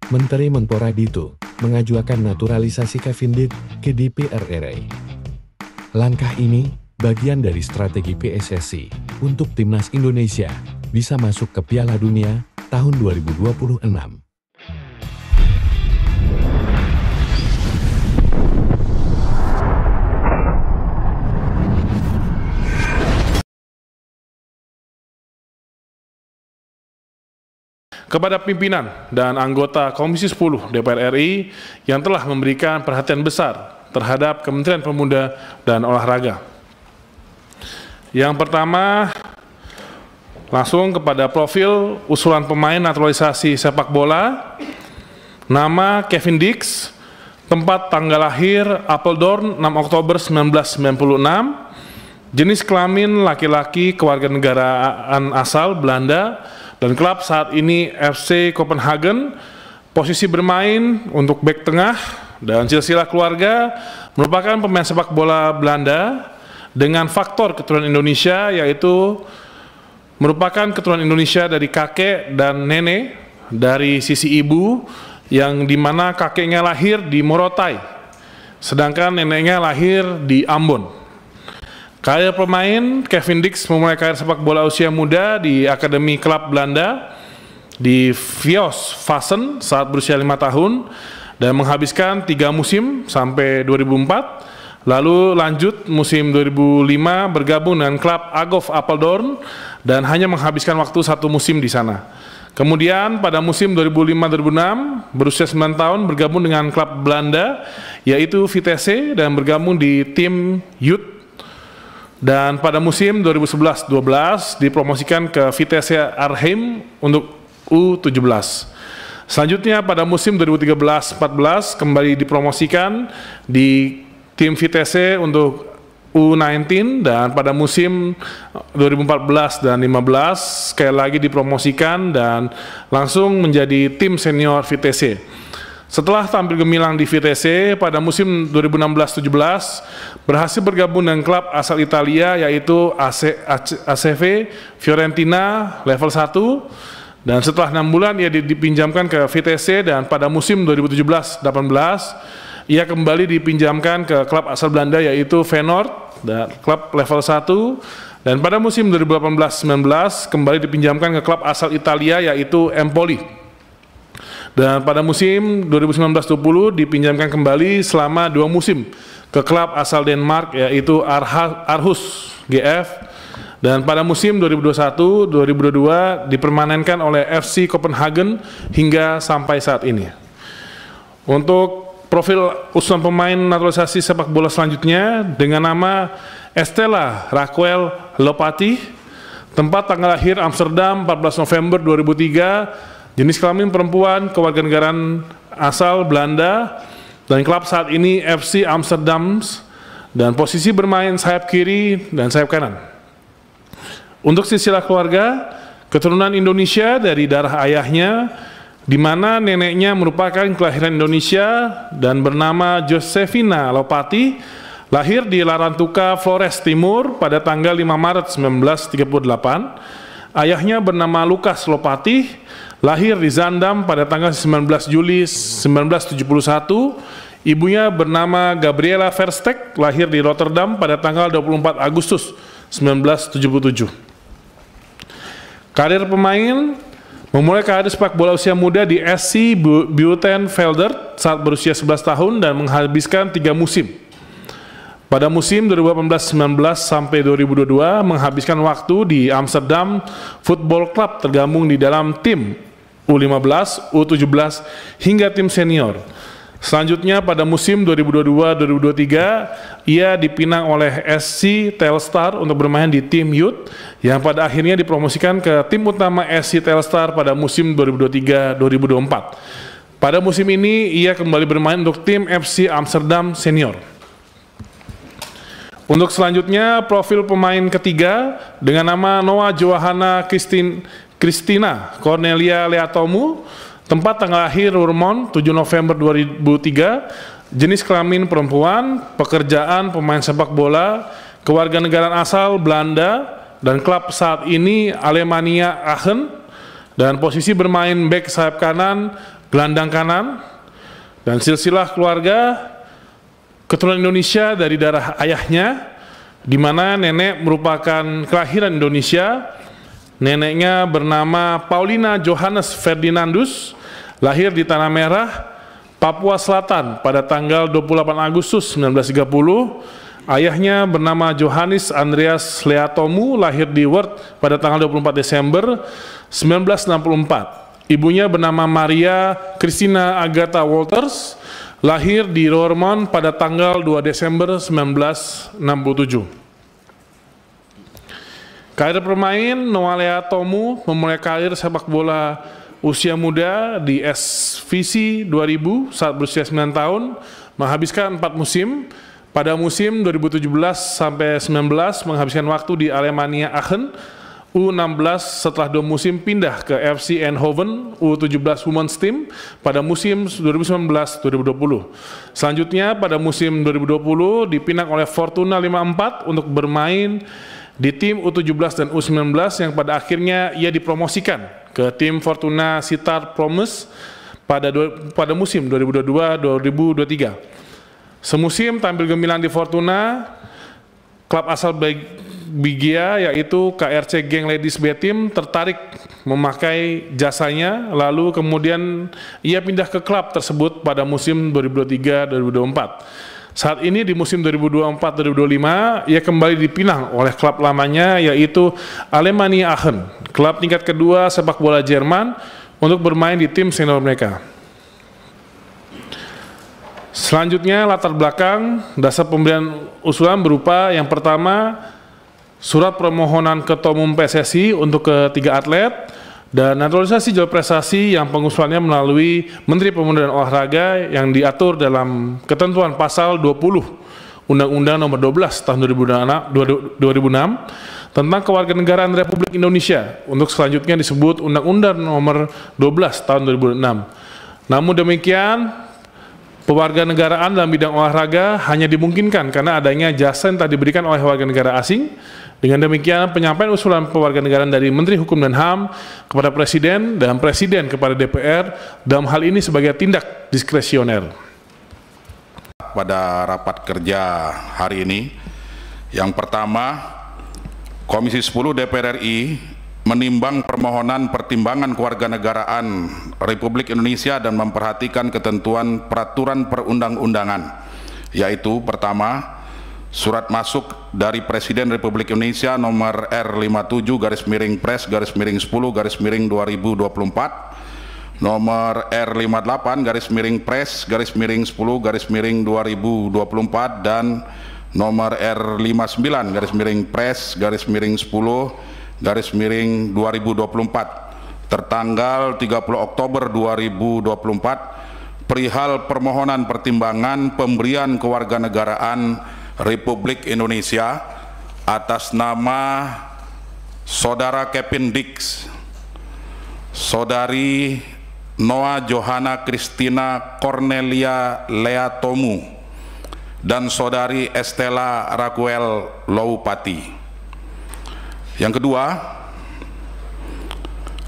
Menteri Menpora Dito mengajukan naturalisasi Kevin Dick ke DPR RI. Langkah ini bagian dari strategi PSSI untuk timnas Indonesia bisa masuk ke Piala Dunia tahun 2026. Kepada pimpinan dan anggota Komisi 10 DPR RI yang telah memberikan perhatian besar terhadap Kementerian Pemuda dan Olahraga. Yang pertama, langsung kepada profil usulan pemain naturalisasi sepak bola. Nama Kevin Dick, tempat tanggal lahir Apeldoorn 6 Oktober 1996, jenis kelamin laki-laki, kewarganegaraan asal Belanda, dan klub saat ini FC Copenhagen. Posisi bermain untuk bek tengah, dan silsilah keluarga merupakan pemain sepak bola Belanda dengan faktor keturunan Indonesia, yaitu merupakan keturunan Indonesia dari kakek dan nenek dari sisi ibu, yang dimana kakeknya lahir di Morotai, sedangkan neneknya lahir di Ambon. Karir pemain, Kevin Dick memulai karir sepak bola usia muda di Akademi Klub Belanda di Vios Vassen saat berusia 5 tahun dan menghabiskan 3 musim sampai 2004. Lalu lanjut musim 2005 bergabung dengan klub AGOF Apeldoorn dan hanya menghabiskan waktu 1 musim di sana. Kemudian pada musim 2005-2006 berusia 9 tahun bergabung dengan klub Belanda yaitu Vitesse dan bergabung di tim Youth. Dan pada musim 2011-12 dipromosikan ke Vitesse Arnhem untuk U17. Selanjutnya pada musim 2013-14 kembali dipromosikan di tim Vitesse untuk U19 dan pada musim 2014 dan 2015 sekali lagi dipromosikan dan langsung menjadi tim senior Vitesse. Setelah tampil gemilang di Vitesse pada musim 2016-17 berhasil bergabung dengan klub asal Italia yaitu ACV Fiorentina level 1 dan setelah 6 bulan ia dipinjamkan ke Vitesse dan pada musim 2017-18 ia kembali dipinjamkan ke klub asal Belanda yaitu Feyenoord dan klub level 1 dan pada musim 2018-19 kembali dipinjamkan ke klub asal Italia yaitu Empoli. Dan pada musim 2019-20 dipinjamkan kembali selama 2 musim ke klub asal Denmark yaitu Aarhus GF. Dan pada musim 2021-2022 dipermanenkan oleh FC Copenhagen hingga sampai saat ini. Untuk profil usulan pemain naturalisasi sepak bola selanjutnya dengan nama Estella Raquel Lopati, tempat tanggal lahir Amsterdam 14 November 2003, jenis kelamin perempuan, kewarganegaraan asal Belanda, dan klub saat ini FC Amsterdam, dan posisi bermain sayap kiri dan sayap kanan. Untuk silsilah keluarga, keturunan Indonesia dari darah ayahnya, di mana neneknya merupakan kelahiran Indonesia dan bernama Josefina Lopati, lahir di Larantuka, Flores Timur pada tanggal 5 Maret 1938. Ayahnya bernama Lukas Lopati, lahir di Zaandam pada tanggal 19 Juli 1971. Ibunya bernama Gabriela Verstek, lahir di Rotterdam pada tanggal 24 Agustus 1977. Karir pemain, memulai karir sepak bola usia muda di SC Buitenveldert saat berusia 11 tahun dan menghabiskan 3 musim. Pada musim 2018-19 sampai 2022 menghabiskan waktu di Amsterdam Football Club tergabung di dalam tim U15, U17 hingga tim senior. Selanjutnya pada musim 2022-2023 ia dipinang oleh SC Telstar untuk bermain di tim Youth yang pada akhirnya dipromosikan ke tim utama SC Telstar pada musim 2023-2024. Pada musim ini ia kembali bermain untuk tim FC Amsterdam Senior. Untuk selanjutnya, profil pemain ketiga dengan nama Noah Johanna Christina Cornelia Leatomu, tempat tanggal lahir Roermond 7 November 2003, jenis kelamin perempuan, pekerjaan pemain sepak bola, kewarganegaraan asal Belanda, dan klub saat ini Alemannia Aachen, dan posisi bermain bek sayap kanan gelandang kanan, dan silsilah keluarga keturunan Indonesia dari darah ayahnya, di mana nenek merupakan kelahiran Indonesia. Neneknya bernama Paulina Johannes Ferdinandus, lahir di Tanah Merah, Papua Selatan pada tanggal 28 Agustus 1930. Ayahnya bernama Johannes Andreas Leatomu, lahir di Wörth pada tanggal 24 Desember 1964. Ibunya bernama Maria Christina Agatha Walters, lahir di Roermond pada tanggal 2 Desember 1967. Karir bermain, Noah Leatomu memulai karir sepak bola usia muda di SVC 2000 saat berusia 9 tahun, menghabiskan 4 musim. Pada musim 2017 sampai 19 menghabiskan waktu di Alemannia Aachen U16 setelah 2 musim pindah ke FC Eindhoven U17 Women's Team pada musim 2019-2020. Selanjutnya pada musim 2020 dipinang oleh Fortuna 54 untuk bermain di tim U17 dan U19 yang pada akhirnya ia dipromosikan ke tim Fortuna Sittard Promes pada musim 2022-2023. Semusim tampil gemilang di Fortuna, klub asal Belgia yaitu KRC Genk Ladies B Team tertarik memakai jasanya, lalu kemudian ia pindah ke klub tersebut pada musim 2023-2024. Saat ini di musim 2024-2025 ia kembali dipinang oleh klub lamanya yaitu Alemannia Aachen, klub tingkat kedua sepak bola Jerman, untuk bermain di tim senior mereka. Selanjutnya latar belakang dasar pemberian usulan berupa yang pertama surat permohonan Ketua Umum PSSI untuk ketiga atlet dan naturalisasi jalur prestasi yang pengusulannya melalui Menteri Pemuda dan Olahraga yang diatur dalam ketentuan pasal 20 Undang-Undang Nomor 12 Tahun 2006 tentang Kewarganegaraan Republik Indonesia, untuk selanjutnya disebut Undang-Undang Nomor 12 Tahun 2006. Namun demikian, pewarganegaraan dalam bidang olahraga hanya dimungkinkan karena adanya jasa yang telah diberikan oleh warga negara asing. Dengan demikian, penyampaian usulan pewarganegaraan dari Menteri Hukum dan HAM kepada Presiden dan Presiden kepada DPR dalam hal ini sebagai tindak diskresioner. Pada rapat kerja hari ini, yang pertama, Komisi 10 DPR RI menimbang permohonan pertimbangan kewarganegaraan Republik Indonesia dan memperhatikan ketentuan peraturan perundang-undangan, yaitu pertama, surat masuk dari Presiden Republik Indonesia nomor R57-10-10-2024, nomor R58-Pres-10-10-2024, dan nomor R59-Pres-10-2024 tertanggal 30 Oktober 2024 perihal permohonan pertimbangan pemberian kewarganegaraan Republik Indonesia atas nama Saudara Kevin Dix, Saudari Noah Johanna Christina Cornelia Leatomu, dan Saudari Estella Raguel Loupati. Yang kedua,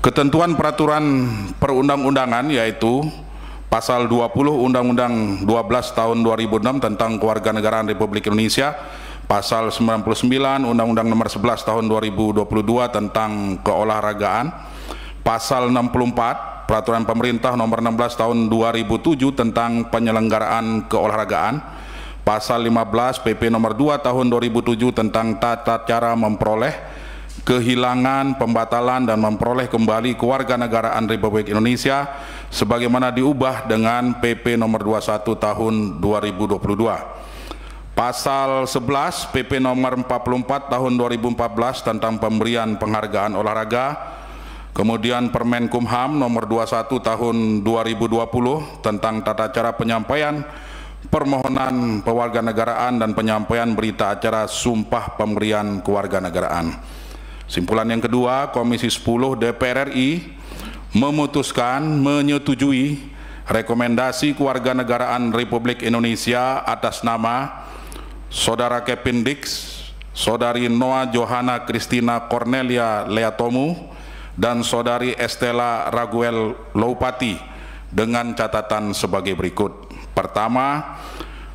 ketentuan peraturan perundang-undangan yaitu Pasal 20 Undang-Undang 12 Tahun 2006 tentang Kewarganegaraan Republik Indonesia, Pasal 99 Undang-Undang Nomor 11 Tahun 2022 tentang keolahragaan, Pasal 64 Peraturan Pemerintah Nomor 16 Tahun 2007 tentang penyelenggaraan keolahragaan, Pasal 15 PP Nomor 2 Tahun 2007 tentang tata cara memperoleh, kehilangan, pembatalan, dan memperoleh kembali kewarganegaraan Republik Indonesia sebagaimana diubah dengan PP Nomor 21 Tahun 2022. Pasal 11 PP Nomor 44 Tahun 2014 tentang pemberian penghargaan olahraga, kemudian Permenkumham Nomor 21 Tahun 2020 tentang tata cara penyampaian permohonan kewarganegaraan dan penyampaian berita acara sumpah pemberian kewarganegaraan. Simpulan yang kedua, Komisi 10 DPR RI memutuskan menyetujui rekomendasi kewarganegaraan Republik Indonesia atas nama Saudara Kevin Dix, Saudari Noah Johanna Christina Cornelia Leatomu, dan Saudari Estella Raguel Loupati dengan catatan sebagai berikut. Pertama,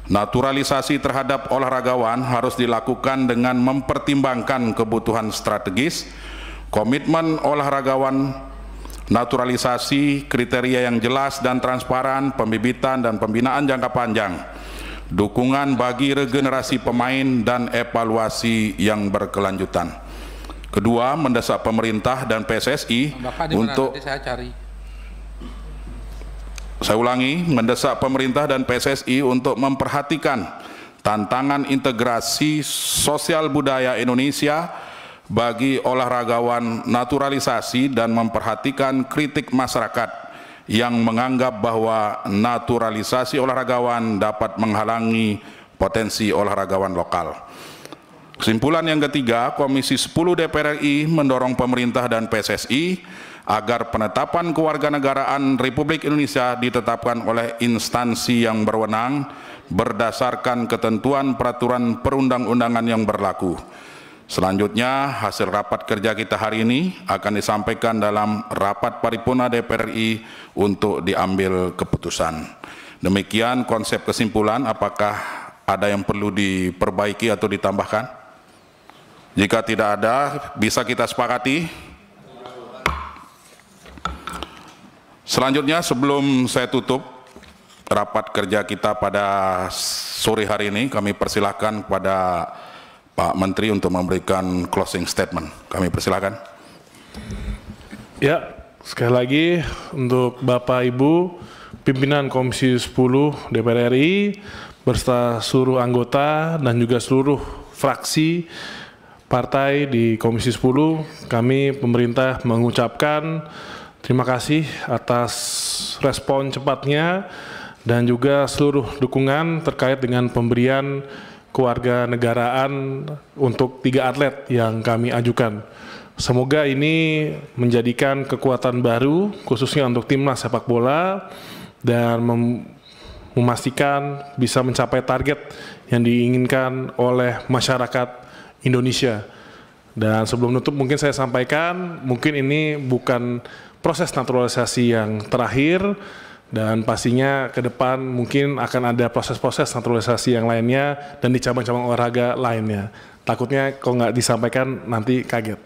naturalisasi terhadap olahragawan harus dilakukan dengan mempertimbangkan kebutuhan strategis, komitmen olahragawan, naturalisasi, kriteria yang jelas dan transparan, pembibitan dan pembinaan jangka panjang, dukungan bagi regenerasi pemain dan evaluasi yang berkelanjutan. Kedua, mendesak pemerintah dan PSSI untuk Saya ulangi, mendesak pemerintah dan PSSI untuk memperhatikan tantangan integrasi sosial budaya Indonesia bagi olahragawan naturalisasi dan memperhatikan kritik masyarakat yang menganggap bahwa naturalisasi olahragawan dapat menghalangi potensi olahragawan lokal. Kesimpulan yang ketiga, Komisi 10 DPR RI mendorong pemerintah dan PSSI agar penetapan kewarganegaraan Republik Indonesia ditetapkan oleh instansi yang berwenang berdasarkan ketentuan peraturan perundang-undangan yang berlaku. Selanjutnya, hasil rapat kerja kita hari ini akan disampaikan dalam rapat paripurna DPR RI untuk diambil keputusan. Demikian konsep kesimpulan. Apakah ada yang perlu diperbaiki atau ditambahkan? Jika tidak ada, bisa kita sepakati. Selanjutnya, sebelum saya tutup rapat kerja kita pada sore hari ini, kami persilahkan kepada Pak Menteri untuk memberikan closing statement. Kami persilahkan. Ya, sekali lagi untuk Bapak Ibu pimpinan Komisi 10 DPR RI beserta seluruh anggota dan juga seluruh fraksi partai di Komisi 10, kami pemerintah mengucapkan terima kasih atas respon cepatnya dan juga seluruh dukungan terkait dengan pemberian kewarganegaraan untuk 3 atlet yang kami ajukan. Semoga ini menjadikan kekuatan baru khususnya untuk timnas sepak bola dan memastikan bisa mencapai target yang diinginkan oleh masyarakat Indonesia. Dan sebelum nutup mungkin saya sampaikan, mungkin ini bukan proses naturalisasi yang terakhir dan pastinya ke depan mungkin akan ada proses-proses naturalisasi yang lainnya dan di cabang-cabang olahraga lainnya. Takutnya kalau nggak disampaikan nanti kaget.